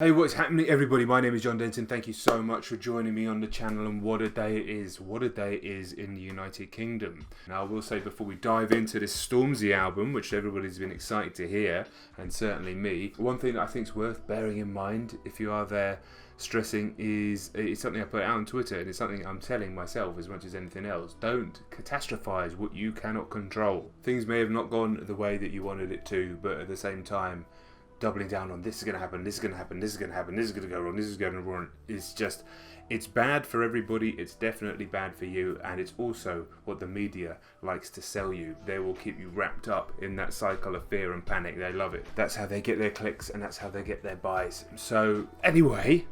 Hey, what's happening everybody? My name is John Denton. Thank you so much for joining me on the channel, and what a day it is. What a day it is in the United Kingdom. Now I will say before we dive into this STORMZY album, which everybody's been excited to hear, and certainly me, one thing that I think is worth bearing in mind if you are there stressing is, it's something I put out on Twitter, and it's something I'm telling myself as much as anything else. Don't catastrophize what you cannot control. Things may have not gone the way that you wanted it to, but at the same time, doubling down on this is going to happen, this is going to happen, this is going to happen, this is going to go wrong, this is going to go wrong. It's bad for everybody. It's definitely bad for you, and it's also what the media likes to sell you. They will keep you wrapped up in that cycle of fear and panic. They love it. That's how they get their clicks, and that's how they get their buys. So anyway,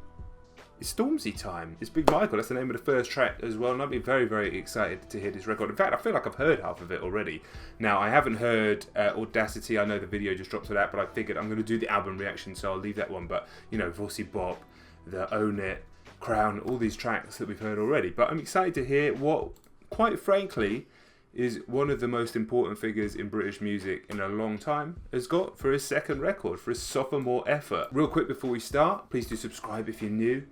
it's STORMZY time. It's Big Michael, that's the name of the first track as well, and I'll be very, very excited to hear this record. In fact, I feel like I've heard half of it already. Now, I haven't heard Audacity. I know the video just dropped to that, but I figured I'm going to do the album reaction, so I'll leave that one. But, you know, Vossy Bop, the Own It, Crown, all these tracks that we've heard already. But I'm excited to hear what, quite frankly, is one of the most important figures in British music in a long time has got for his second record, for his sophomore effort. Real quick before we start, please do subscribe if you're new.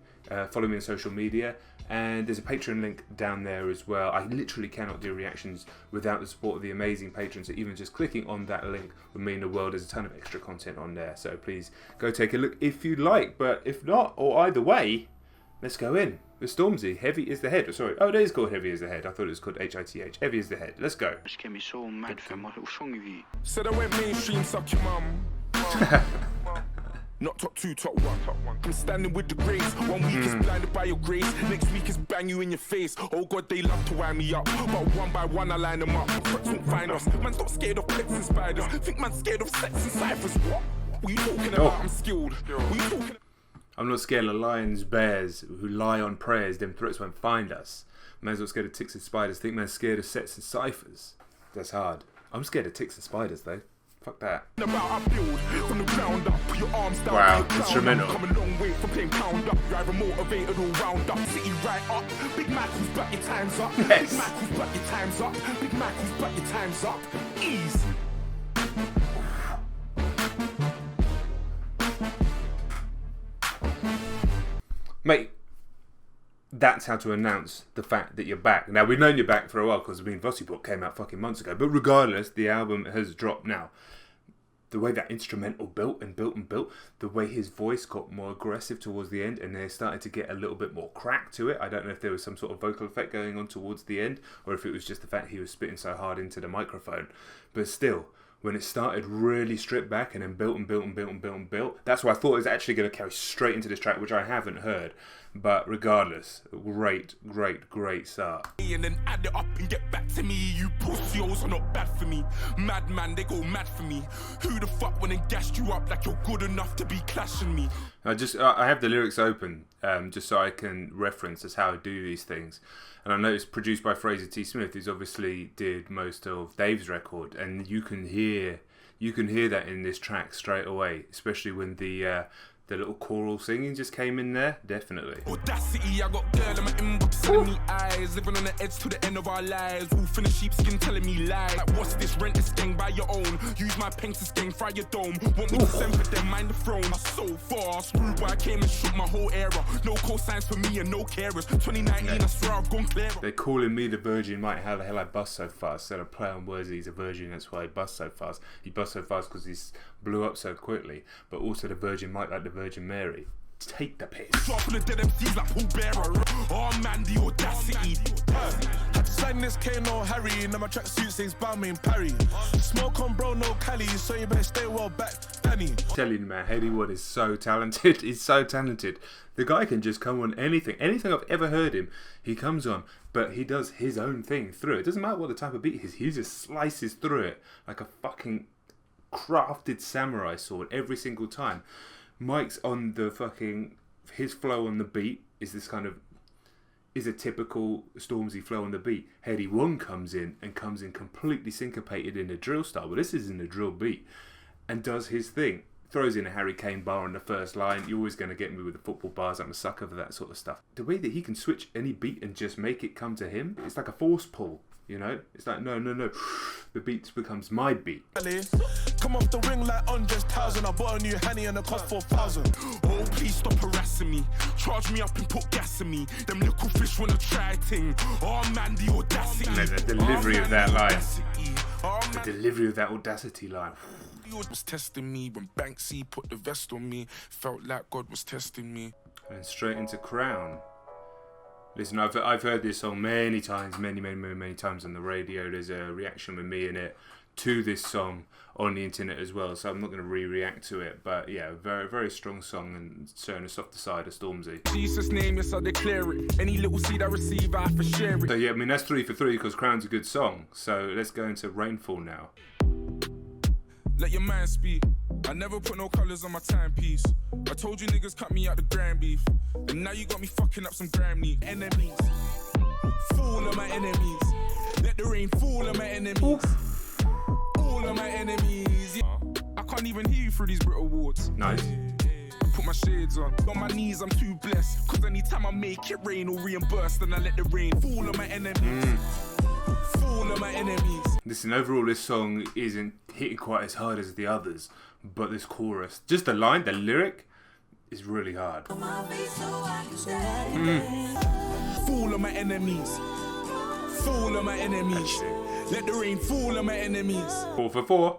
Follow me on social media, and there's a Patreon link down there as well. I literally cannot do reactions without the support of the amazing patrons, so even just clicking on that link would mean the world. There's a ton of extra content on there, so please go take a look if you like. But if not, or either way, let's go in with STORMZY. Heavy is the Head. Sorry, oh, it is called Heavy is the Head. I thought it was called H-I-T-H. Heavy is the Head. Let's go. Just get me so mad for my little song of you. Said I went mainstream, suck your mum. Not top two, top one. I'm standing with the grace. 1 week is blinded by your grace. Next week is bang you in your face. Oh God, they love to wind me up. But one by one I line them up. Crooks won't find us. Man's not scared of pets and spiders. Think man's scared of sex and ciphers. What are you talking about? I'm skilled. What are you talking? I'm not scared of lions, bears, who lie on prayers. Them threats won't find us. Man's not scared of ticks and spiders. Think man's scared of sets and ciphers. That's hard. I'm scared of ticks and spiders though. Fuck that. Wow, instrumental. Come a long way from playing pound up. Driver motivated all round up. City right up. Big Mac who's back your time's up. Yes. Big Mac who's back your time's up. Big Mac who's back your time's up. Easy. Mate, that's how to announce the fact that you're back. Now, we've known you're back for a while because Vossy Bop came out fucking months ago. But regardless, the album has dropped now. The way that instrumental built and built and built, the way his voice got more aggressive towards the end, and they started to get a little bit more crack to it. I don't know if there was some sort of vocal effect going on towards the end, or if it was just the fact he was spitting so hard into the microphone. But still, when it started really stripped back and then built and built and built and built and built, that's why I thought it was actually going to carry straight into this track, which I haven't heard. But regardless, great, great, great start. And then add it up and get back to me. You pussios are not bad for me. Madman, they go mad for me. Who the fuck went and gassed you up like you're good enough to be clashing me? I have the lyrics open just so I can reference as how I do these things. And I know it's produced by Fraser T. Smith, who's obviously did most of Dave's record, and you can hear that in this track straight away, especially when the little choral singing just came in there. Definitely. Audacity, I got girl in my inbox telling me eyes. Living on the edge to the end of our lives. Wolf in the sheepskin telling me lies. Like, what's this? Rent this gang by your own. Use my pen to skin, fry your dome. Want me to send for them, mind the throne. I'm so fast. Rude boy, I came and shook my whole era. No cosigns for me and no carers. 2019, I swear I've gone clear. They're calling me the Virgin Mike. How the hell I bust so fast? So I play on words, he's a virgin, that's why he busts so fast. He busts so fast because he blew up so quickly. But also the Virgin Mike, like the Virgin Mary. Take the piss. Dropping the dead MCs like Paul Bearer. Oh man, the audacity. Had to sign this K, no Harry. Now my tracksuit says Balmain Parry. Smoke on bro, no Cali. So you better stay well back, Danny. Telling you, man, Heady Wood is so talented. He's so talented. The guy can just come on anything. Anything I've ever heard him, he comes on. But he does his own thing through it. It doesn't matter what the type of beat is. He just slices through it like a fucking crafted samurai sword every single time. Mike's on the fucking, his flow on the beat is this kind of, is a typical STORMZY flow on the beat. Heady One comes in completely syncopated in a drill style, but this is in a drill beat, and does his thing throws in a Harry Kane bar on the first line. You're always going to get me with the football bars. I'm a sucker for that sort of stuff. The way that he can switch any beat and just make it come to him, it's like a force pull, you know? It's like, no. The beat becomes my beat. Come off the ring like 100,000. I bought a new Henny and it cost 4,000. Oh, please stop harassing me. Charge me up and put gas in me. Them little fish wanna try ting. Oh man, the audacity. No, the delivery of that line. The delivery of that Audacity line. God was testing me when Banksy put the vest on me. Felt like God was testing me. And straight into Crown. Listen, I've heard this song many times, many times on the radio. There's a reaction with me in it to this song on the internet as well, so I'm not going to react to it. But yeah, very, very strong song and certainly a softer side of Stormzy. Jesus' name, yes, I declare it. Any little seed I receive, I have to share it. So yeah, I mean, that's 3 for 3 because Crown's a good song. So let's go into Rainfall now. Let your mind speak. I never put no colours on my timepiece. I told you niggas cut me out the grand beef. And now you got me fucking up some Grammy. Enemies. Fool of my enemies. Let the rain fall on my enemies. Oof. All of my enemies. I can't even hear you through these Brit Awards. Nice. Put my shades on my knees, I'm too blessed. Cause anytime I make it rain or reimburse, then I let the rain fall on my enemies. Fall on my enemies. Listen, overall this song isn't hitting quite as hard as the others, but this chorus, just the line, the lyric, is really hard. Fall on my enemies. Fall on my enemies. Let the rain fall on my enemies. 4 for 4.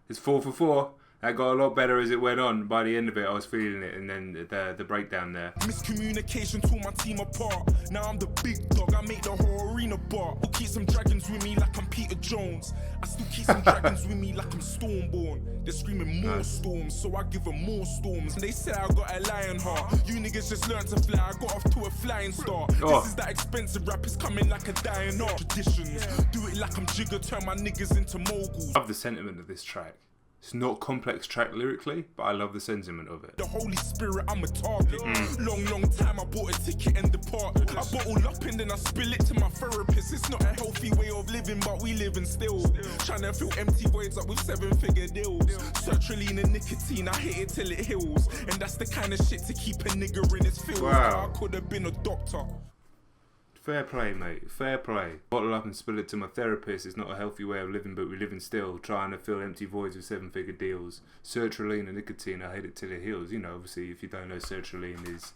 It's 4 for 4. That got a lot better as it went on. By the end of it, I was feeling it, and then the breakdown there. Miscommunication tore my team apart. Now I'm the big dog, I make the whole arena bar. I'll keep some dragons with me like I'm Peter Jones. I still keep some dragons with me like I'm Stormborn. They're screaming more storms, so I give them more storms. They say I got a lion heart. You niggas just learned to fly, I got off to a flying start. This is that expensive rap, it's coming like a dying art. Traditions, do it like I'm Jigger, turn my niggas into moguls. I love the sentiment of this track. It's not complex track lyrically, but I love the sentiment of it. The Holy Spirit, I'm a target. Long time I bought a ticket and departed. I bottle up and then I spill it to my therapist. It's not a healthy way of living, but we living still. Trying to fill empty voids up with 7-figure deals. Sertraline and nicotine, I hit it till it heals. And that's the kind of shit to keep a nigger in his field. Wow. I could have been a doctor. Fair play, mate. Fair play. Bottle up and spill it to my therapist. It's not a healthy way of living, but we're living still. Trying to fill empty voids with 7-figure deals. Sertraline and nicotine, I hate it till it heals. You know, obviously, if you don't know, sertraline is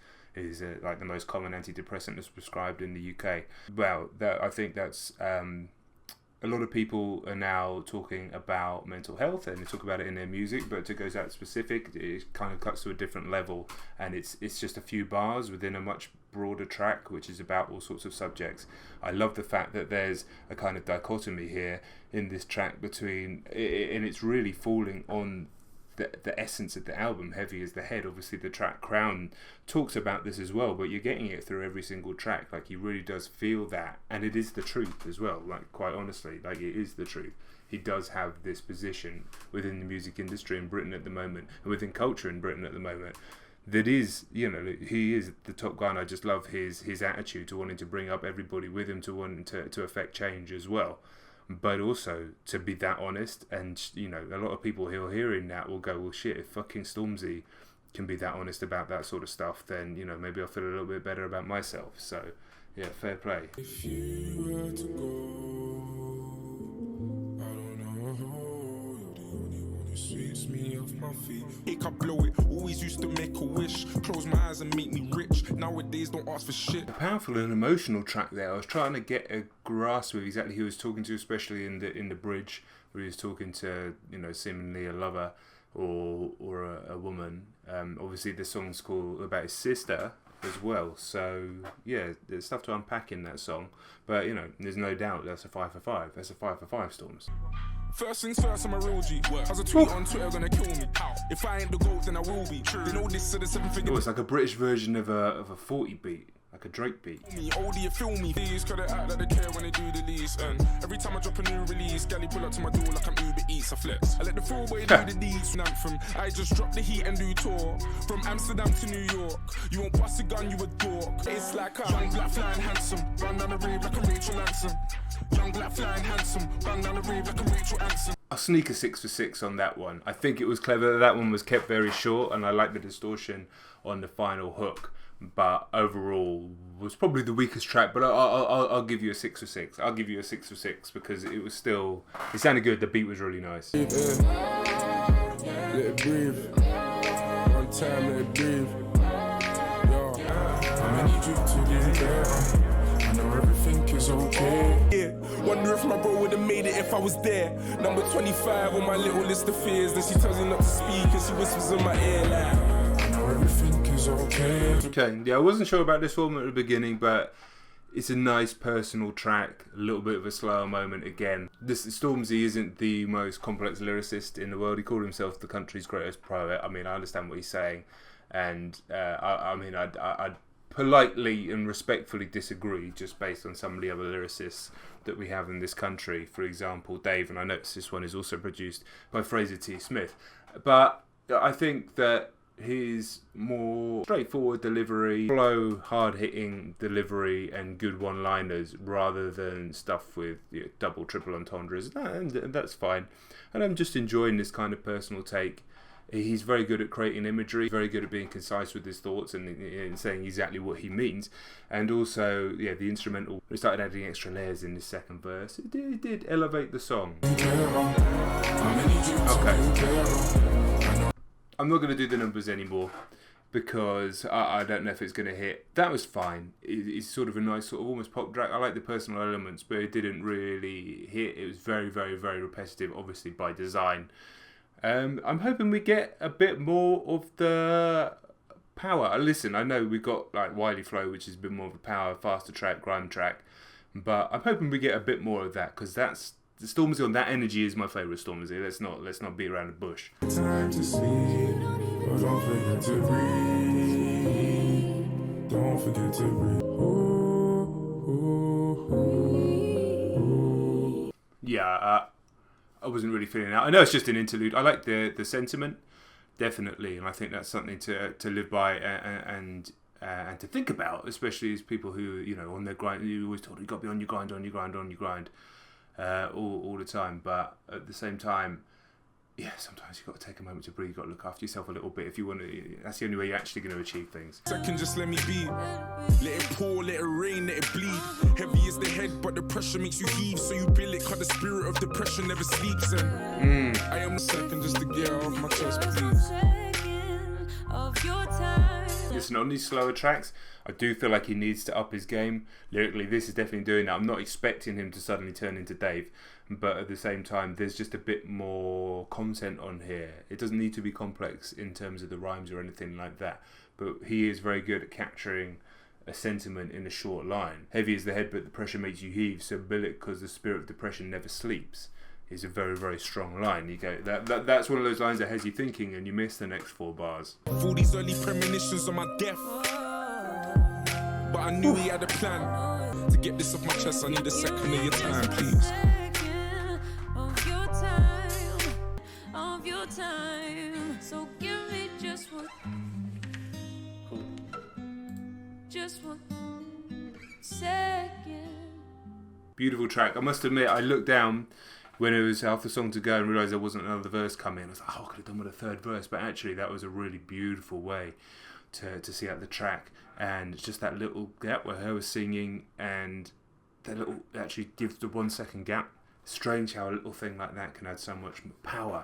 like the most common antidepressant that's prescribed in the UK. Well, I think that's... a lot of people are now talking about mental health and they talk about it in their music, but to go that specific, it kind of cuts to a different level, and it's just a few bars within a much broader track which is about all sorts of subjects. I love the fact that there's a kind of dichotomy here in this track between, and it's really falling on the essence of the album. Heavy as the head. Obviously the track Crown talks about this as well, but you're getting it through every single track. Like, he really does feel that, and it is the truth as well. Like, quite honestly, like, it is the truth. He does have this position within the music industry in Britain at the moment, and within culture in Britain at the moment, that is, you know, he is the top guy, and I just love his attitude to wanting to bring up everybody with him, to wanting to affect change as well. But also to be that honest, and, you know, a lot of people who are hearing that will go, well, shit, if fucking Stormzy can be that honest about that sort of stuff, then, you know, maybe I'll feel a little bit better about myself. So, yeah, fair play. If you were to go, I don't know, you're the only one who sweeps me off my feet. Take I blow it, always used to make a wish, close my eyes and make me rich. Nowadays don't ask for shit. A powerful and emotional track there. I was trying to get a grasp of exactly who he was talking to, especially in the bridge where he was talking to, you know, seemingly a lover or a woman. Obviously the song's called about his sister as well, so yeah, there's stuff to unpack in that song, but, you know, there's no doubt that's a 5 for 5. That's a 5 for 5, Storms. First things first, I'm a real G. Has a tweet on Twitter gonna kill me. If I ain't the GOAT, then I will be. They know this, so the 7-figure. Oh, it's like a British version of a 40 beat, like a Drake beat. Oh, do you feel me? These could act like they care when they do the lease. And every time I drop a new release, galley pull up to my door like I'm Uber Eats. I flex. I let the full boy do the deeds. Anthem. I just drop the heat and do tour from Amsterdam to New York. You won't bust a gun, you a dork. It's like a young black flying handsome, run down the rave like a Rachel Anson. Young black flying handsome, bang down the rave like a Rachel Anson. I'll sneak a 6 for 6 on that one. I think it was clever. That one was kept very short, and I like the distortion on the final hook. But overall, was probably the weakest track. But I'll give you a 6 for 6. I'll give you a 6 for 6 because it was still, it sounded good. The beat was really nice. Let it breathe. One time, let it breathe. Yo, I need you to be there. I know everything is okay. Yeah, wonder if my bro would have made it if I was there. Number 25 on my little list of fears. Then she tells me not to speak and she whispers in my ear like, I know everything is okay. Okay, yeah, I wasn't sure about this one at the beginning, but it's a nice personal track. A little bit of a slower moment again. This Stormzy isn't the most complex lyricist in the world. He called himself the country's greatest poet. I mean, I understand what he's saying, and I'd politely and respectfully disagree just based on some of the other lyricists that we have in this country. For example, Dave, and I noticed this one is also produced by Fraser T. Smith. But I think that his more straightforward delivery, flow, hard-hitting delivery, and good one-liners rather than stuff with double, triple entendres, and that's fine. And I'm just enjoying this kind of personal take. He's very good at creating imagery, very good at being concise with his thoughts and saying exactly what he means. And also, yeah, the instrumental, we started adding extra layers in this second verse. It did elevate the song. Okay. I'm not going to do the numbers anymore because I don't know if it's going to hit. That was fine. It's sort of a nice sort of almost pop track. I like the personal elements, but it didn't really hit. It was very, very, very repetitive, obviously by design. I'm hoping we get a bit more of the power. Listen, I know we've got like Wiley Flow, which is a bit more of a power, faster track, grime track, but I'm hoping we get a bit more of that because that's the Stormzy on that energy is my favourite Stormzy. Let's not beat around the bush. Time to sleep, but don't forget to breathe. Don't forget to breathe. Yeah. I wasn't really feeling that. I know it's just an interlude. I like the sentiment, definitely, and I think that's something to live by and to think about, especially as people who on their grind. You always told you got to be on your grind, all the time. But at the same time, yeah, sometimes you've got to take a moment to breathe. You've got to look after yourself a little bit if you want to. That's the only way you're actually going to achieve things. Second, just let me be. Let it pour, let it rain, let it bleed. Heavy is the head, but the pressure makes you heave. So you bill it, cause the spirit of depression never sleeps. And I am a second just to get off my chest, please. Listen, on these slower tracks, I do feel like he needs to up his game. Lyrically, this is definitely doing that. I'm not expecting him to suddenly turn into Dave, but at the same time, there's just a bit more content on here. It doesn't need to be complex in terms of the rhymes or anything like that, but he is very good at capturing a sentiment in a short line. Heavy is the head, but the pressure makes you heave, so bill it because the spirit of depression never sleeps is a very, very strong line. You go that's one of those lines that has you thinking and you miss the next 4 bars. All these early premonitions on my death, but I knew he had a plan. To get this off my chest, I need a second of your time, please. Of your time. So give me just one second. Beautiful track. I must admit, I looked down when it was half the song to go and realised there wasn't another verse coming. I was like, I could have done with a third verse, but actually that was a really beautiful way to see out the track. And just that little gap where her was singing and that little actually gives the 1 second gap. Strange how a little thing like that can add so much power.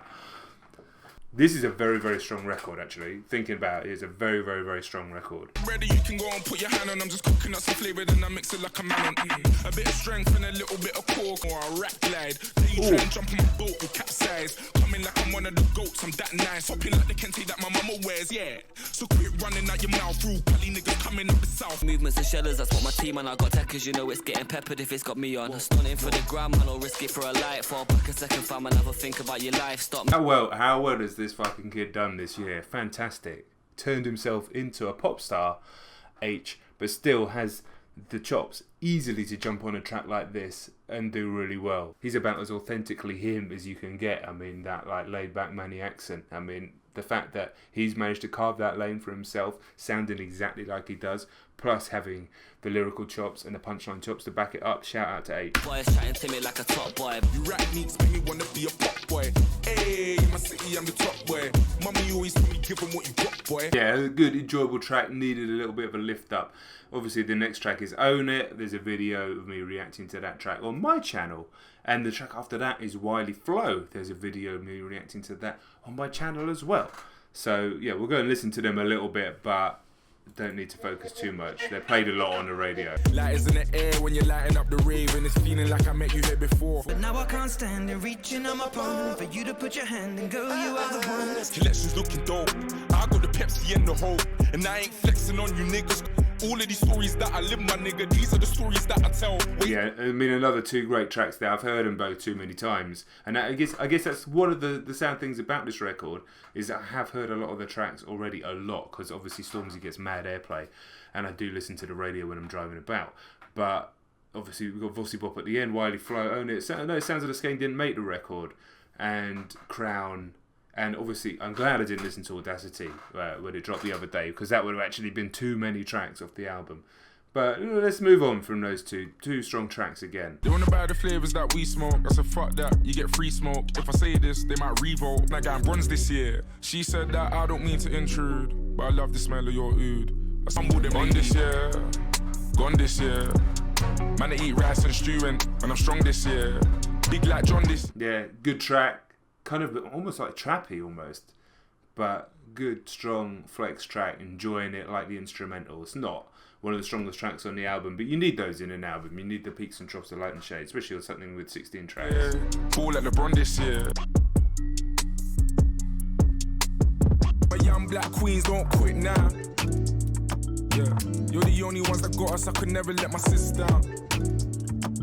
This is a very, very strong record, actually. Thinking about it, it's a very, very, very strong record. Ready, you can go and put your hand on. I'm just cooking up some flavour, then I mix it like a man on. A bit of strength and a little bit of cork, or a rap glide. Then you try and jump on my boat with capsize. Coming like I'm one of the goats, I'm that nice. Hopping like the kente that my mama wears, yeah. So quit running out your mouth, rude Cali niggas coming up the south. Movements and shellers, that's what my team and I got techers, it's getting peppered if it's got me on. Stunning for the gram, man, I'll risk it for a light. Fall back a second, fam, and have a think about your life. Stop. How well has this fucking kid done this year? Fantastic. Turned himself into a pop star, but still has the chops easily to jump on a track like this and do really well. He's about as authentically him as you can get. I mean, that like laid back Manny accent. I mean, the fact that he's managed to carve that lane for himself, sounding exactly like he does, plus having the lyrical chops and the punchline chops to back it up. Shout out to H. Boys chatting to me like a top boy. You rap needs make me wanna be a pop boy. Hey, in my city I'm the top boy. Mummy always told me give 'em what you got, boy. Yeah, a good enjoyable track, needed a little bit of a lift up. Obviously the next track is Own It. There's a video of me reacting to that track on my channel. And the track after that is Wiley Flow. There's a video of me reacting to that on my channel as well. So yeah, we'll go and listen to them a little bit, but don't need to focus too much. They're played a lot on the radio. Lighters in the air when you're lighting up the rave, and it's feeling like I met you here before. But now I can't stand it, reaching on my palm for you to put your hand and go, you are the one. Collection's looking dope. I got the Pepsi and the hope, and I ain't flexing on you niggas. All of these stories that I live, my nigga, these are the stories that I tell. Yeah, I mean, another two great tracks there. I've heard them both too many times, and I guess that's one of the sad things about this record is that I have heard a lot of the tracks already a lot, because obviously Stormzy gets mad airplay, and I do listen to the radio when I'm driving about. But obviously we've got Vossi Bop at the end, Wiley Flow, Own It. I know it sounds like the Skane didn't make the record, and Crown. And obviously, I'm glad I didn't listen to Audacity when it dropped the other day, because that would have actually been too many tracks off the album. But let's move on from those two strong tracks again. They wanna buy the flavours that we smoke. I said fuck that, you get free smoke. If I say this, they might revolt. I got bronze this year. She said that I don't mean to intrude, but I love the smell of your oud. I stumbled them on this year, gone this year. Man, I eat rice and stew and I'm strong this year. Big like John this. Yeah, good track. Kind of almost like trappy almost, but good, strong flex track, enjoying it like the instrumental. It's not one of the strongest tracks on the album, but you need those in an album. You need the peaks and troughs of light and shade, especially on something with 16 tracks. Yeah. Ball at LeBron this year. My young black queens don't quit now. Yeah, you're the only ones that got us, I could never let my sis down.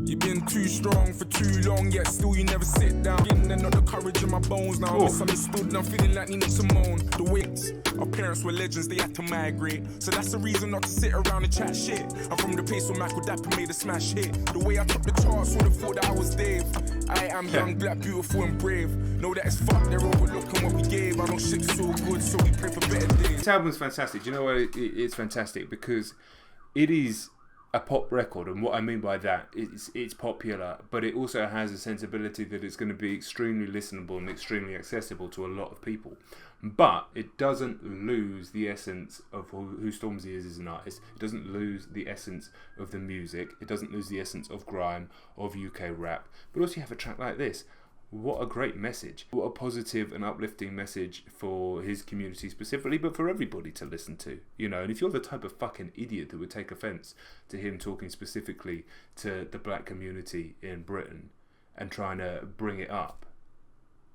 You've been too strong for too long, yet still you never sit down. And not the courage in my bones now. I'm misunderstood and I'm feeling like Nina Simone. The wings, our parents were legends, they had to migrate. So that's the reason not to sit around and chat shit. I'm from the place where Michael Dapper made a smash hit. The way I topped the charts, would have thought that I was Dave. I am young, black, beautiful and brave. Know that it's fucked, they're overlooking what we gave. I know shit's so good, so we pray for better days. This album's fantastic. Do you know why it's fantastic? Because it is a pop record, and what I mean by that is it's popular, but it also has a sensibility that it's going to be extremely listenable and extremely accessible to a lot of people. But it doesn't lose the essence of who Stormzy is as an artist. It doesn't lose the essence of the music. It doesn't lose the essence of grime, of UK rap. But also you have a track like this. What a great message. What a positive and uplifting message for his community specifically, but for everybody to listen to. You know, and if you're the type of fucking idiot that would take offence to him talking specifically to the black community in Britain and trying to bring it up,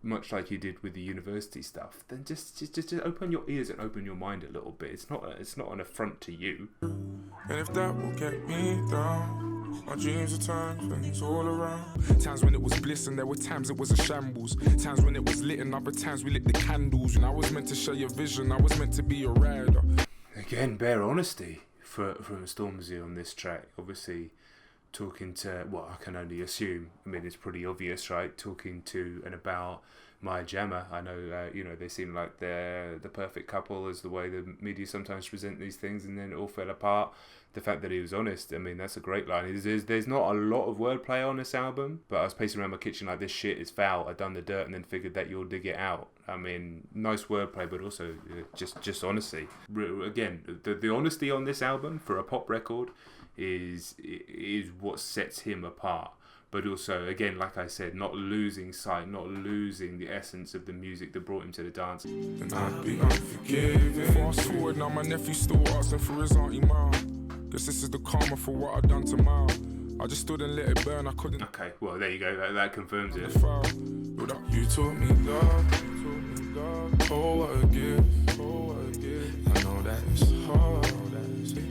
much like you did with the university stuff, then just open your ears and open your mind a little bit. It's not an affront to you. And if that will get me down, my dreams are times when it's all around. Times when it was bliss and there were times it was a shambles. Times when it was lit and other times we lit the candles. And I was meant to share your vision, I was meant to be your rider. Again, bare honesty from Stormzy on this track. Obviously talking to, well, I can only assume, I mean, it's pretty obvious, right? Talking to and about Maya Jama. I know, they seem like they're the perfect couple, as the way the media sometimes present these things, and then it all fell apart. The fact that he was honest, I mean, that's a great line. There's not a lot of wordplay on this album, but I was pacing around my kitchen like, this shit is foul. I done the dirt and then figured that you'll dig it out. I mean, nice wordplay, but also just honesty. Again, the honesty on this album for a pop record is what sets him apart. But also, again, like I said, not losing sight, not losing the essence of the music that brought him to the dance. And I'd be unforgiving. Fast forward, now my nephew's still asking for his auntie Ma. Guess this is the karma for what I've done to Ma. I just stood and let it burn, I couldn't. Okay, well, there you go, that confirms it. You taught me love, oh what a gift, I know that it's hard,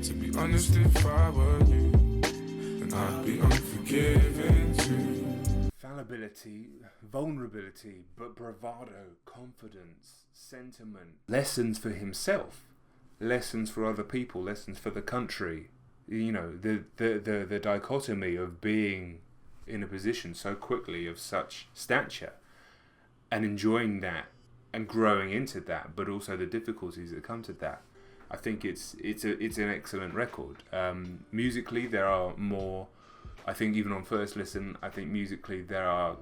to be honest if I were you, then I'd be unforgiving too. Fallibility, vulnerability, but bravado, confidence, sentiment. Lessons for himself, lessons for other people, lessons for the country. You know, the dichotomy of being in a position so quickly of such stature and enjoying that and growing into that, but also the difficulties that come to that. I think it's an excellent record. Musically, there are more. I think even on first listen, I think musically there are,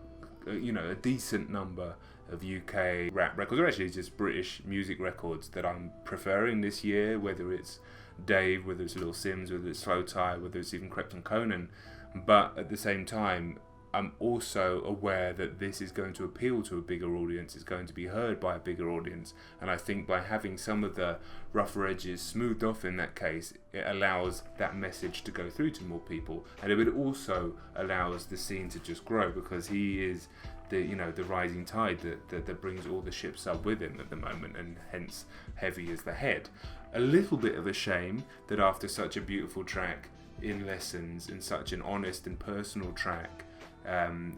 a decent number of UK rap records, or actually just British music records that I'm preferring this year, whether it's Dave, whether it's Lil Sims, whether it's Slow Tie, whether it's even Krypton Conan. But at the same time, I'm also aware that this is going to appeal to a bigger audience, it's going to be heard by a bigger audience, and I think by having some of the rougher edges smoothed off in that case, it allows that message to go through to more people, and it also allows the scene to just grow, because he is the rising tide that brings all the ships up with him at the moment, and hence heavy as the head. A little bit of a shame that after such a beautiful track in Lessons, and such an honest and personal track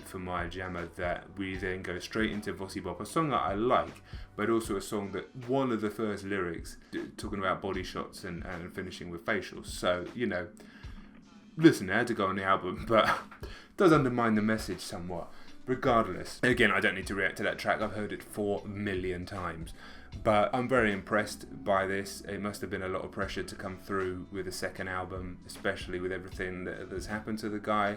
for Maya Jama, that we then go straight into Vossi Bop, a song that I like, but also a song that one of the first lyrics talking about body shots and finishing with facials. So, listen, I had to go on the album, but it does undermine the message somewhat. Regardless, again, I don't need to react to that track, I've heard it 4 million times, but I'm very impressed by this. It must have been a lot of pressure to come through with a second album, especially with everything that's happened to the guy,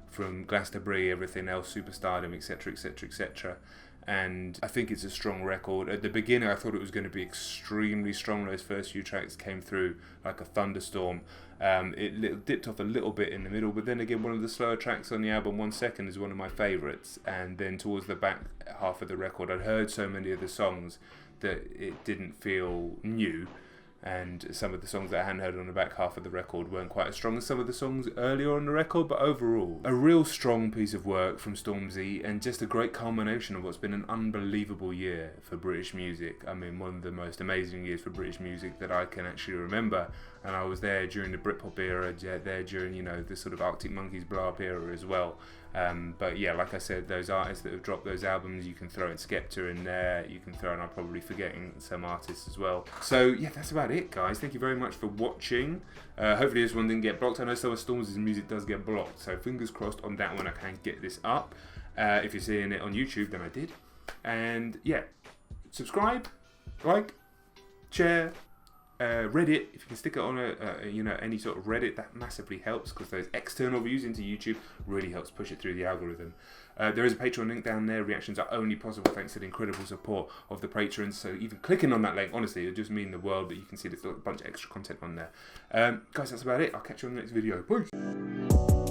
from Glastonbury, everything else, superstardom, etc, etc, etc. And I think it's a strong record. At the beginning I thought it was going to be extremely strong. Those first few tracks came through like a thunderstorm. It dipped off a little bit in the middle, but then again, one of the slower tracks on the album, 1 Second, is one of my favourites. And then towards the back half of the record, I'd heard so many of the songs that it didn't feel new, and some of the songs that I hadn't heard on the back half of the record weren't quite as strong as some of the songs earlier on the record. But overall, a real strong piece of work from Stormzy, and just a great culmination of what's been an unbelievable year for British music. I mean, one of the most amazing years for British music that I can actually remember, and I was there during the Britpop era, there during, the sort of Arctic Monkeys blow up era as well. But yeah, like I said, those artists that have dropped those albums, you can throw in Skepta in there, you can throw in, I'm probably forgetting some artists as well. So yeah, that's about it, guys. Thank you very much for watching. Hopefully this one didn't get blocked. I know some of Stormzy's music does get blocked, so fingers crossed on that one I can get this up. If you're seeing it on YouTube, then I did. And yeah, subscribe, like, share, Reddit, if you can stick it on any sort of Reddit, that massively helps, because those external views into YouTube really helps push it through the algorithm. There is a Patreon link down there. Reactions are only possible thanks to the incredible support of the patrons, so even clicking on that link, honestly, it just mean the world that you can see there's a bunch of extra content on there. Guys, that's about it. I'll catch you on the next video. Peace!